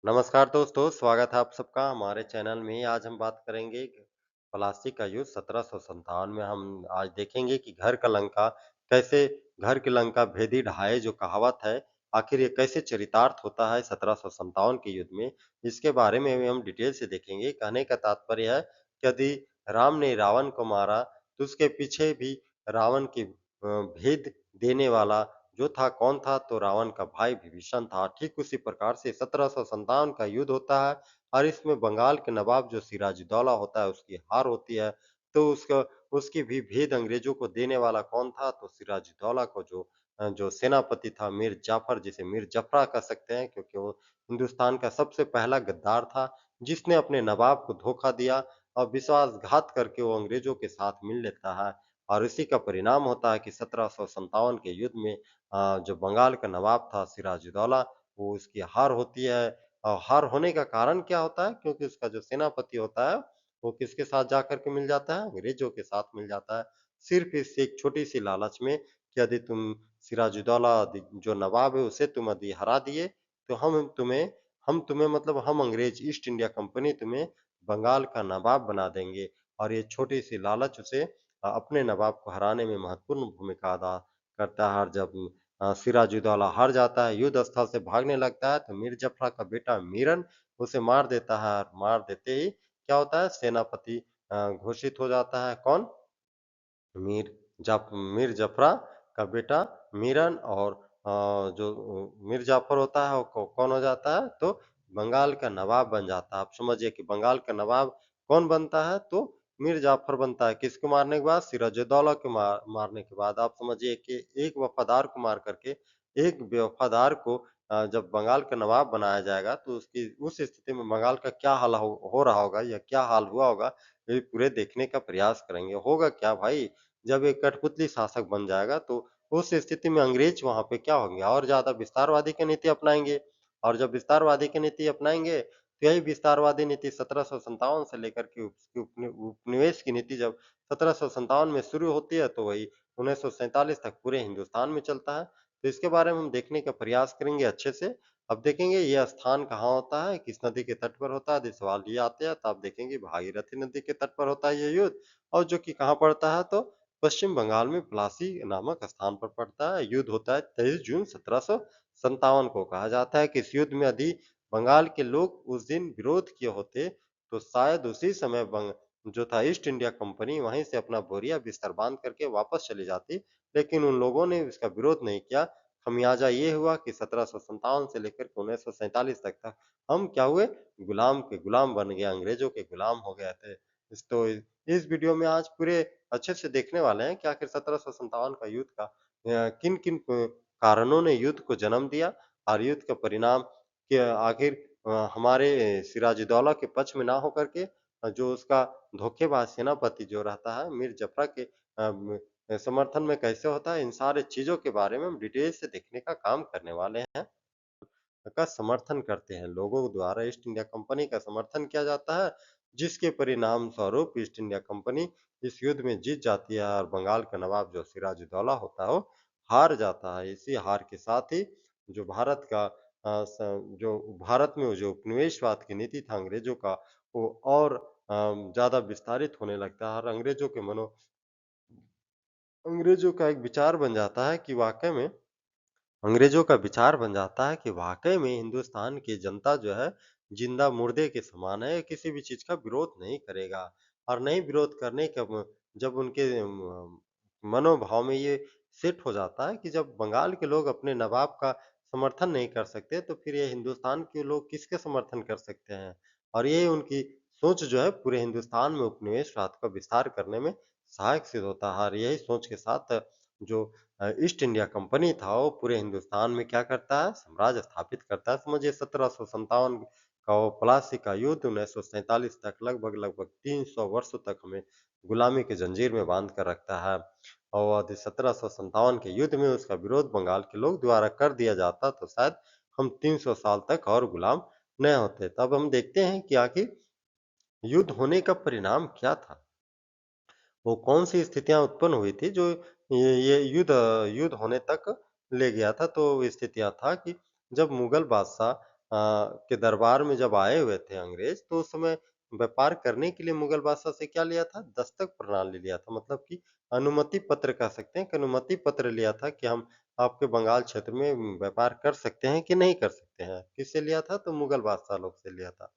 नमस्कार दोस्तों, स्वागत है आप सबका हमारे चैनल में। आज हम बात करेंगे प्लास्टिक का यूज़ 1757 में। हम आज देखेंगे कि कैसे घर की लंका भेदी ढाए जो कहावत है, आखिर ये कैसे चरितार्थ होता है 1757 के युद्ध में, इसके बारे में भी हम डिटेल से देखेंगे। कहने का तात्पर्य है कि यदि राम ने रावण को मारा, तो उसके पीछे भी रावण की भेद देने वाला जो था कौन था? तो रावण का भाई विभीषण था। ठीक उसी प्रकार से 1757 का युद्ध होता है और इसमें बंगाल के नवाब जो सिराजुद्दौला होता है उसकी हार होती है। तो उसकी भी भेद अंग्रेजों को देने वाला कौन था? तो सिराजुद्दौला को जो सेनापति था मीर जाफर जिसे मीर जफरा कह सकते हैं क्योंकि वो हिंदुस्तान का सबसे पहला गद्दार था जिसने अपने नवाब को धोखा दिया और विश्वासघात करके वो अंग्रेजों के साथ मिल लेता है। और इसी का परिणाम होता है कि 1757 के युद्ध में जो बंगाल का नवाब था सिराजुद्दौला, वो उसकी हार होती है और हार होने का कारण क्या होता है? क्योंकि उसका जो सेनापति होता है, वो किसके साथ जाकर के मिल जाता है? अंग्रेज़ों के साथ मिल जाता है। सिर्फ़ इस एक छोटी-सी लालच में कि यदि तुम सिराजुद्दौला जो नवाब है, उसे तुम यदि हरा दिए, तो हम तुम्हें मतलब हम अंग्रेज़ ईस्ट इंडिया कंपनी तुम्हें बंगाल का नवाब बना देंगे और ये छोटी-सी लालच उसे अपने नवाब को हराने में महत्वपूर्ण भूमिका अदा करता है और जब सिराजुद्दौला हार जाता है, युद्ध स्थल से भागने लगता है, तो मीर जफ़र का बेटा मीरन उसे मार देता है और मार देते ही क्या होता है सेनापति घोषित हो जाता है कौन? मीर मीर जफ़रा का बेटा मीरन और जो मीर जाफ़र होता है वो कौन हो जाता है? तो बंगाल का नवाब बन जाता है। आप समझिए कि बंगाल का नवाब कौन बनता है? तो मीर जाफ़र बनता है। किसको मारने के बाद? सिराजुद्दौला को मारने के बाद। आप समझिए कि एक वफ़ादार को मार करके एक बेवफ़ादार को जब बंगाल का नवाब बनाया जाएगा तो उसकी उस स्थिति में बंगाल का क्या हाल हो रहा होगा या क्या हाल हुआ होगा, ये पूरे देखने का प्रयास करेंगे। होगा क्या भाई? जब एक कठपुतली शासक बन जाएगा तो उस स्थिति में अंग्रेज वहाँ पे क्या होंगे और ज़्यादा विस्तारवादी की नीति अपनाएँगे और जब विस्तारवादी की नीति अपनाएँगे, तो यही विस्तारवादी नीति 1757 से लेकर के उपनिवेश की नीति जब 1757 में शुरू होती है, तो वही 1947 तक पूरे हिंदुस्तान में चलता है। तो इसके बारे में हम देखने का प्रयास करेंगे अच्छे से। अब देखेंगे ये स्थान कहाँ होता है, किस नदी के तट पर होता है, यदि सवाल ये आते हैं तो आप देखेंगे भागीरथी नदी के तट पर होता है ये युद्ध और जो कि कहाँ पड़ता है तो पश्चिम बंगाल में प्लासी नामक स्थान पर पड़ता है। युद्ध होता है 23 जून 1757 को। कहा जाता है कि इस युद्ध में यदि बंगाल के लोग उस दिन विरोध किए होते, तो शायद उसी समय जो था ईस्ट इंडिया कंपनी वहीं से अपना बोरिया बिस्तर बाँध करके वापस चली जाती। लेकिन उन लोगों ने इसका विरोध नहीं किया। खमियाजा ये हुआ कि 1757 से लेकर के 1947 तक हम क्या हुए? गुलाम के गुलाम बन गए, अंग्रेज़ों के गुलाम हो गए थे। इस वीडियो में आज पूरे अच्छे से देखने वाले हैं कि आखिर 1757 का युद्ध का किन-किन कारणों ने युद्ध को जन्म दिया और युद्ध का परिणाम कि आखिर हमारे सिराजुद्दौला के पक्ष में ना होकर के जो उसका धोखेबाज सेनापति जो रहता है मीर जफरा के समर्थन में कैसे होता है, इन सारे चीज़ों के बारे में हम डिटेल से देखने का काम करने वाले हैं। का समर्थन करते हैं। लोगों द्वारा ईस्ट इंडिया कंपनी का समर्थन किया जाता है, जिसके परिणाम स्वरूप ईस्ट इंडिया कंपनी इस युद्ध में जीत जाती है और बंगाल का नवाब जो सिराजुद्दौला होता है, वो हार जाता है। इसी हार के साथ ही जो भारत का अ, स जो भारत में जो उपनिवेशवाद की नीति था अंग्रेजों का, वो और ज़्यादा विस्तारित होने लगता है और अंग्रेजों का एक विचार बन जाता है कि वाक़ई में अंग्रेजों का विचार बन जाता है कि वाक़ई में हिंदुस्तान की जनता जो है, जिंदा मुर्दे के समान है, किसी भी चीज़ का विरोध नहीं करेगा और नहीं विरोध करने के जब उनके मनोभाव में ये सेट हो जाता है कि जब बंगाल के लोग अपने नवाब का समर्थन नहीं कर सकते, तो फिर ये हिंदुस्तान के लोग किसके समर्थन कर सकते हैं? और ये उनकी सोच जो है पूरे हिंदुस्तान में उपनिवेशवाद का विस्तार करने में सहायक सिद्ध होता है और यही सोच के साथ जो ईस्ट इंडिया कंपनी था वो पूरे हिंदुस्तान में क्या करता है साम्राज्य स्थापित करता है। समझिए 1757 का वो प्लासी का युद्ध 1947 तक लगभग 300 वर्षों तक हमें गुलामी की जंजीर में बांध कर रखता है और 1757 के युद्ध में उसका विरोध बंगाल के लोग द्वारा कर दिया जाता तो शायद हम 300 साल तक और गुलाम न होते। तब हम देखते हैं कि आखिर युद्ध होने का परिणाम क्या था? वो कौन-सी स्थितियाँ उत्पन्न हुई थी जो ये युद्ध होने तक ले गया था। तो स्थितियाँ था कि जब मुगल बादशाह के दरबार में जब आए हुए थे अंग्रेज, तो उस समय व्यापार करने के लिए मुगल बादशाह से क्या लिया था? दस्तक प्रणाली लिया था। मतलब कि अनुमति पत्र कह सकते हैं कि अनुमति पत्र लिया था कि हम आपके बंगाल क्षेत्र में व्यापार कर सकते हैं कि नहीं कर सकते हैं। किससे लिया था? तो मुगल बादशाह लोग से लिया था।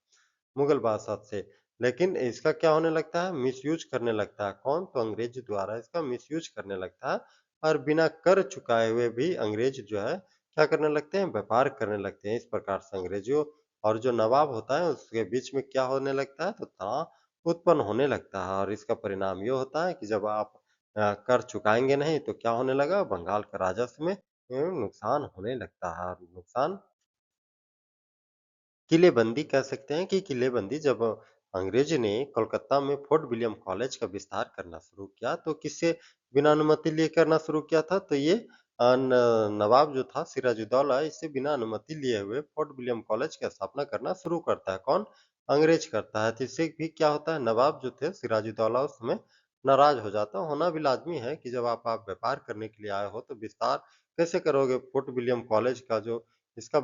मुगल बादशाह से। लेकिन इसका क्या होने लगता है? मिसयूज़ करने लगता है। कौन? तो अंग्रेज द्वारा इसका मिसयूज़ करने लगता है और बिना कर चुकाए हुए भी अंग्रेज जो है, क्या करने लगते हैं? व्यापार करने लगते हैं। इस प्रकार से अंग्रेज़ों और जो नवाब होता है, उसके बीच में क्या होने लगता है? तो तनाव उत्पन्न होने लगता है और इसका परिणाम ये होता है कि जब आप कर चुकाएँगे नहीं, तो क्या होने लगा? बंगाल का राजस्व में नुकसान होने लगता है और नुकसान किलेबंदी कह सकते हैं कि किलेबंदी जब अंग्रेज ने कोलकाता में फोर्ट विलियम कॉलेज का विस्तार करना शुरू किया, तो किससे बिना अनुमति लिए करना शुरू किया था? तो ये नवाब जो था सिराजुद्दौला इससे बिना अनुमति लिए हुए फोर्ट विलियम कॉलेज की स्थापना करना शुरू करता है। कौन? अंग्रेज करता है। तो इससे भी क्या होता है? नवाब जो थे सिराजुद्दौला उस समय नाराज हो जाता है। होना भी लाज़मी है कि जब आप व्यापार करने के लिए आए हो, तो विस्तार कैसे करोगे? फोर्ट विलियम कॉलेज का जो इसका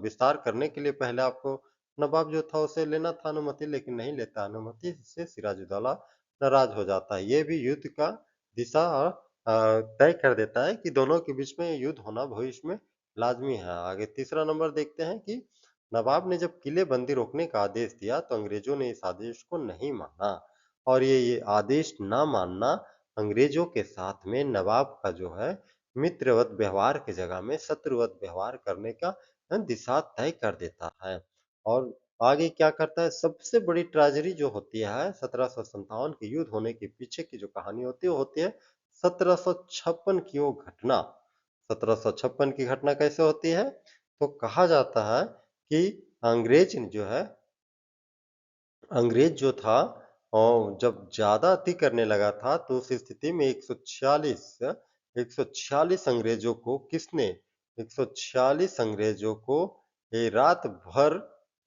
विस्तार करने के लिए पहले आपको नवाब जो था उसे लेना था अनुमति, लेकिन नहीं लेता अनुमति, इससे सिराजुद्दौला नाराज हो जाता है। ये भी युद्ध का दिशा तय कर देता है कि दोनों के बीच में युद्ध होना भविष्य में लाज़मी है। आगे तीसरा नंबर देखते हैं कि नवाब ने जब किलेबंदी रोकने का आदेश दिया, तो अंग्रेज़ों ने इस आदेश को नहीं माना और ये आदेश ना मानना अंग्रेज़ों के साथ में नवाब का जो है मित्रवत व्यवहार की जगह में शत्रुवत व्यवहार करने का दिशा तय कर देता है। और आगे क्या करता है? सबसे बड़ी ट्रेजेडी जो होती है 1757 के युद्ध होने के पीछे की जो कहानी होती है, वो होती है 1756 की वो घटना। 1756 की घटना कैसे होती है? तो कहा जाता है कि अंग्रेज जो है अंग्रेज जो था जब ज़्यादा अति करने लगा था, तो उस स्थिति में 146 अंग्रेज़ों को किसने 146 अंग्रेज़ों को रात भर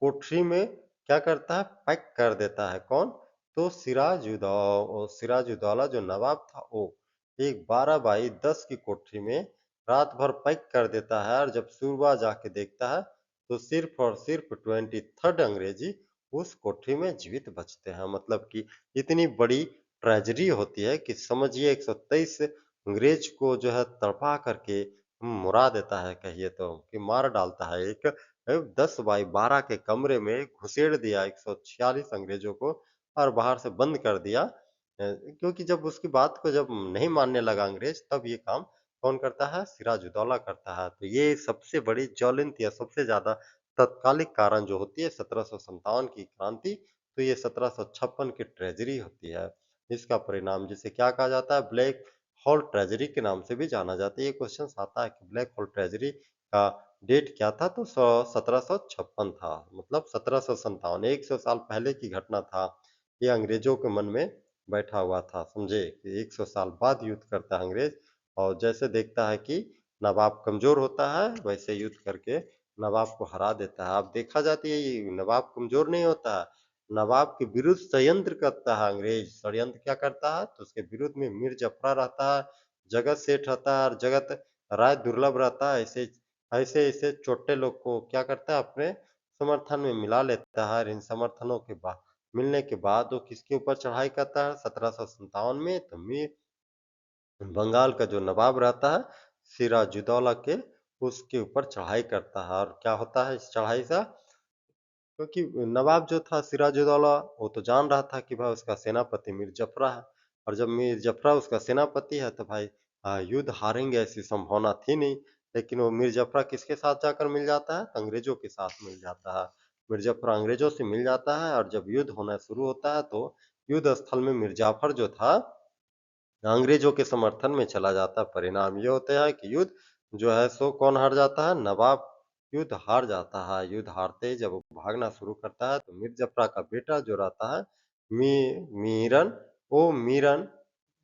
कोठरी में क्या करता है? पैक कर देता है। कौन? तो सिराजुद्दौला जो नवाब था वो, एक 12 बाई 10 की कोठरी में रात भर पैक कर देता है और जब सुबह जाके देखता है, तो सिर्फ़ और सिर्फ़ 23rd अंग्रेज़ी उस कोठरी में जीवित बचते हैं। मतलब कि इतनी बड़ी ट्रेजेडी होती है कि समझिए 123 अंग्रेज को जो है तड़पा करके मुड़ा देता है कहिए तो, कि मार डालता है। एक 10 बाई 12 के कमरे में घुसेड़ दिया 146 अंग्रेजों को और बाहर से बंद कर दिया। क्योंकि जब उसकी बात को जब नहीं मानने लगा अंग्रेज, तब ये काम कौन करता है? सिराजुद्दौला करता है। तो ये सबसे बड़ी ज्वलंत या सबसे ज़्यादा तत्कालिक कारण जो होती है 1757 की क्रांति, तो ये 1756 की ट्रेजेडी होती है। इसका परिणाम जिसे क्या कहा जाता है? ब्लैक होल ट्रेजेडी के नाम से भी जाना जाता है। ये क्वेश्चन आता है कि ब्लैक होल ट्रेजेडी का डेट क्या था? तो 1756 था। मतलब 1757 100 साल पहले की घटना था। ये अंग्रेजों के मन में बैठा हुआ था। समझे कि 100 साल बाद युद्ध करता है अंग्रेज और जैसे देखता है कि नवाब कमज़ोर होता है, वैसे युद्ध करके नवाब को हरा देता है। अब देखा जाती है ये नवाब कमज़ोर नहीं होता है, नवाब के विरुद्ध षड्यंत्र करता है अंग्रेज। षड्यंत्र क्या करता है? तो उसके विरुद्ध में मीर जफ़रा रहता है, जगत सेठ रहता है और जगत राय दुर्लभ रहता है। ऐसे-ऐसे चोटे लोग को क्या करता है? अपने समर्थन में मिला लेता है और इन समर्थनों के बाद मिलने के बाद वो किसके ऊपर चढ़ाई करता है? 1757 में तो मीर बंगाल का जो नवाब रहता है, सिराजुद्दौला के उसके ऊपर चढ़ाई करता है और क्या होता है इस चढ़ाई से? क्योंकि नवाब जो था सिराजुद्दौला, वो तो जान रहा था कि भाई उसका सेनापति मीर जफ़रा है और जब मीर जफ़रा उसका सेनापति है तो भाई युद्ध हारेंगे ऐसी संभावना थी नहीं। लेकिन वो मीर जफ़रा किसके साथ जाकर मिल जाता है? अंग्रेज़ों के साथ मिल जाता है। मीर जफ़रा अंग्रेज़ों से मिल जाता है और जब युद्ध होना शुरू होता है तो युद्ध स्थल में मीर जाफ़र जो था अंग्रेजों के समर्थन में चला जाता है। परिणाम ये होता है कि युद्ध जो है सो कौन हार जाता है? नवाब युद्ध हार जाता है। युद्ध हारते ही जब वो भागना शुरू करता है तो मीर जफ़रा का बेटा जो रहता है मी मीरन वो मीरन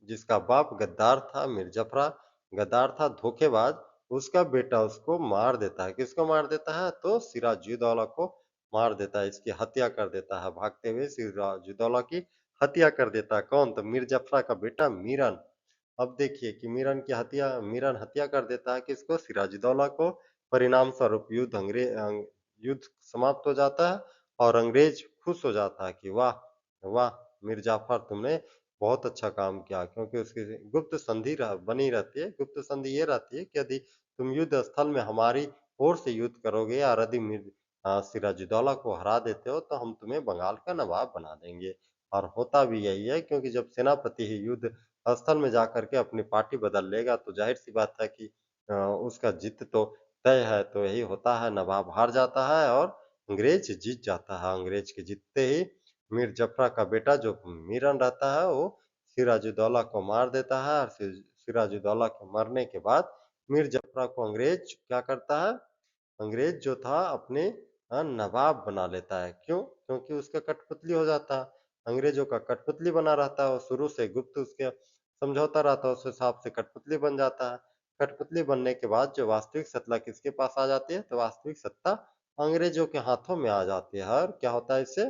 जिसका बाप गद्दार था, मीर जफ़रा गद्दार था, धोखेबाज, उसका बेटा उसको मार देता है। किसको मार देता है? तो सिराजुद्दौला को मार देता है। इसकी हत्या कर देता है। भागते हुए सिराजुद्दौला की हत्या कर देता है। कौन? तो मीर जफ़रा का बेटा मीरन। अब देखिए कि मीरन हत्या कर देता है किसको? सिराजुद्दौला को। परिणाम स्वरूप युद्ध युद्ध समाप्त हो जाता है और अंग्रेज खुश हो जाता है कि वाह! वाह! मीर जाफ़र तुमने बहुत अच्छा काम किया क्योंकि उसकी गुप्त संधि बनी रहती है। गुप्त संधि ये रहती है कि यदि तुम युद्ध स्थल में हमारी ओर से युद्ध करोगे और यदि सिराजुद्दौला को हरा देते हो तो हम तुम्हें बंगाल का नवाब बना देंगे। और होता भी यही है क्योंकि जब सेनापति ही युद्ध स्थल में जाकर के अपनी पार्टी बदल लेगा तो ज़ाहिर-सी बात है कि उसका जीत तो तय है। तो यही होता है नवाब हार जाता है और अंग्रेज जीत जाता है। अंग्रेज के जीतते ही मीर जफ़रा का बेटा जो मीरन रहता है वो सिराजुद्दौला को मार देता है और सिराजुद्दौला के मरने के बाद मीर जफ़रा को अंग्रेज क्या करता है अंग्रेज जो था अपने नवाब बना लेता है। क्यों? क्योंकि उसका कठपुतली हो जाता है। अंग्रेजों का कठपुतली बना रहता है और शुरू से गुप्त उसके समझौता रहता है, उस हिसाब से कठपुतली बन जाता है। कठपुतली बनने के बाद जो वास्तविक सत्ता किसके पास आ जाती है? तो वास्तविक सत्ता अंग्रेजों के हाथों में आ जाती है और क्या होता है इससे?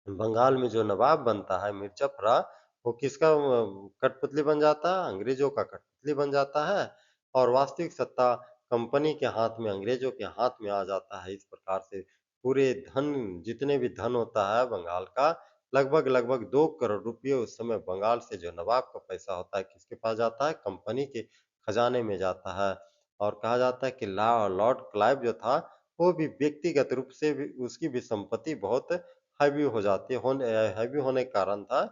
बंगाल में जो नवाब बनता है मीर जफरा, वो किसका कठपुतली बन जाता है? अंग्रेजों का कठपुतली बन जाता है और वास्तविक सत्ता कंपनी के हाथ में, अंग्रेजों के हाथ में आ जाता है। इस प्रकार से पूरे धन जितने भी धन होता है बंगाल का, लगभग-लगभग 2 करोड़ रुपए उस समय बंगाल से जो नवाब का पैसा होता है, किसके पास जाता है? कंपनी के खजाने में जाता है और कहा जाता है कि लॉर्ड क्लाइव जो था, वो भी व्यक्तिगत रूप से भी उसकी भी संपत्ति बहुत हैवी हो जाती है हैवी होने के कारण था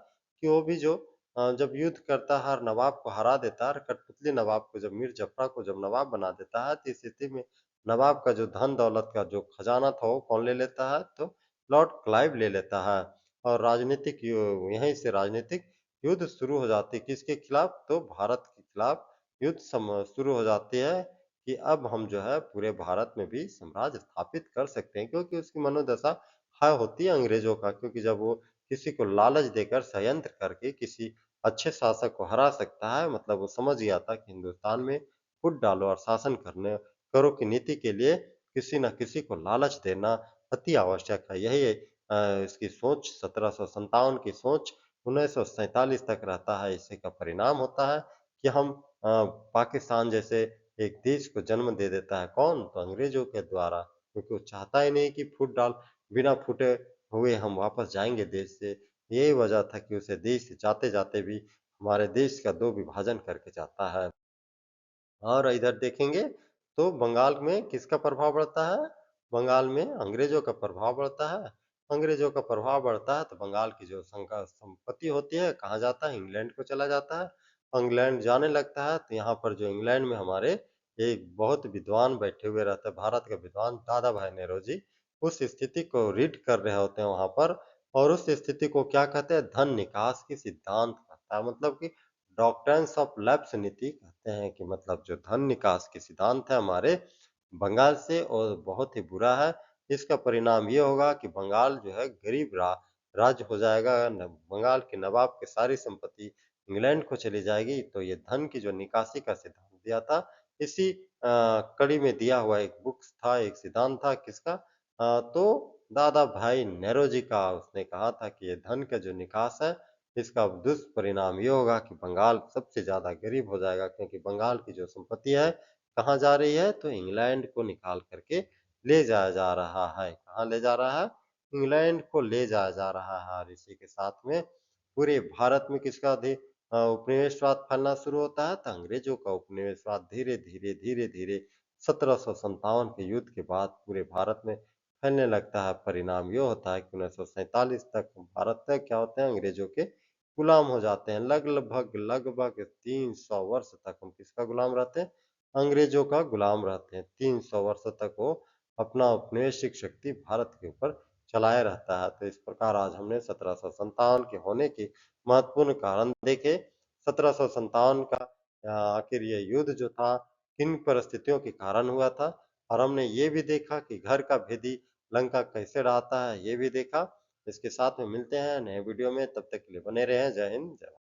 कि वो भी जो जब युद्ध करता है और नवाब को हरा देता है और कठपुतली नवाब को जब मीर जफरा को जब नवाब बना देता है तो इस स्थिति में नवाब का जो धन दौलत का जो खजाना था वो कौन ले लेता है तो लॉर्ड क्लाइव ले लेता है और यहीं से राजनीतिक युद्ध शुरू हो जाती है किसके खिलाफ तो भारत के खिलाफ युद्ध शुरू हो जाती है कि अब हम जो है पूरे भारत में भी साम्राज्य स्थापित कर सकते हैं क्योंकि उसकी मनोदशा हाँ, होती है अंग्रेज़ों का क्योंकि जब वो किसी को लालच देकर षड्यंत्र करके किसी अच्छे शासक को हरा सकता है मतलब वो समझ गया था कि हिंदुस्तान में फूट डालो और शासन करो की नीति के लिए किसी न किसी को लालच देना अति आवश्यक है। यही इसकी सोच 1757 की सोच 1947 तक रहता है। इसी का परिणाम होता है कि हम पाकिस्तान जैसे एक देश को जन्म दे देता है। कौन? तो अंग्रेज़ों के द्वारा क्योंकि वो चाहता ही नहीं कि फूट डाल बिना फूटे हुए हम वापस जाएँगे देश से। यही वजह था कि उसे देश से जाते-जाते भी हमारे देश का 2 विभाजन करके जाता है। और इधर देखेंगे तो बंगाल में किसका प्रभाव बढ़ता है? बंगाल में अंग्रेज़ों का प्रभाव बढ़ता है। अंग्रेज़ों का प्रभाव बढ़ता है तो बंगाल की जो संपत्ति होती है कहाँ जाता है? इंग्लैंड को चला जाता है। इंग्लैंड जाने लगता है तो यहाँ पर जो इंग्लैंड में हमारे एक बहुत विद्वान बैठे हुए रहते हैं, भारत के विद्वान दादा भाई नेहरू उस स्थिति को रीड कर रहे होते हैं वहाँ पर और उस स्थिति को क्या कहते हैं? धन निकास की सिद्धांत कहता है। मतलब कि डॉक्ट्रिन्स ऑफ लैप्स नीति कहते हैं कि मतलब जो धन निकास के सिद्धांत है हमारे बंगाल से और बहुत ही बुरा है। इसका परिणाम ये होगा कि बंगाल जो है गरीब राज्य हो जाएगा। बंगाल के नवाब की सारी संपत्ति इंग्लैंड को चली जाएगी। तो ये धन की जो निकासी का सिद्धांत दिया था, इसी कड़ी में दिया हुआ एक बुक्स था, एक सिद्धांत था किसका? तो दादा भाई नेहरू का उसने कहा था कि ये धन का जो निकास है इसका दुष्परिणाम ये होगा कि बंगाल सबसे ज़्यादा गरीब हो जाएगा क्योंकि बंगाल की जो संपत्ति है, कहाँ जा रही है? तो इंग्लैंड को निकाल कर के ले जाया जा रहा है। कहाँ ले जा रहा है? इंग्लैंड को ले जाया जा रहा है और इसी के साथ में पूरे भारत में किसका उपनिवेशवाद फैलना शुरू होता है? तो अंग्रेज़ों का उपनिवेशवाद धीरे-धीरे, धीरे-धीरे 1757 के युद्ध के बाद पूरे भारत में फैलने लगता है। परिणाम ये होता है कि 1947 तक भारत में क्या होते हैं अंग्रेज़ों के गुलाम हो जाते हैं। लगभग 300 वर्ष तक हम किसका गुलाम रहते हैं? अंग्रेज़ों का गुलाम रहते हैं। 300 वर्षों तक वो अपना औपनिवेशिक शक्ति भारत के ऊपर चलाए रहता है। तो इस प्रकार आज हमने 1757 के होने के महत्वपूर्ण कारण देखे। 1757 का आखिर ये युद्ध जो था, किन परिस्थितियों के कारण हुआ था और हमने ये भी देखा कि घर का भेदी लंका कैसे ढहाता है, ये भी देखा। इसके साथ में मिलते हैं नए वीडियो में, तब तक के लिए बने रहें। जय हिंद, जय भारत।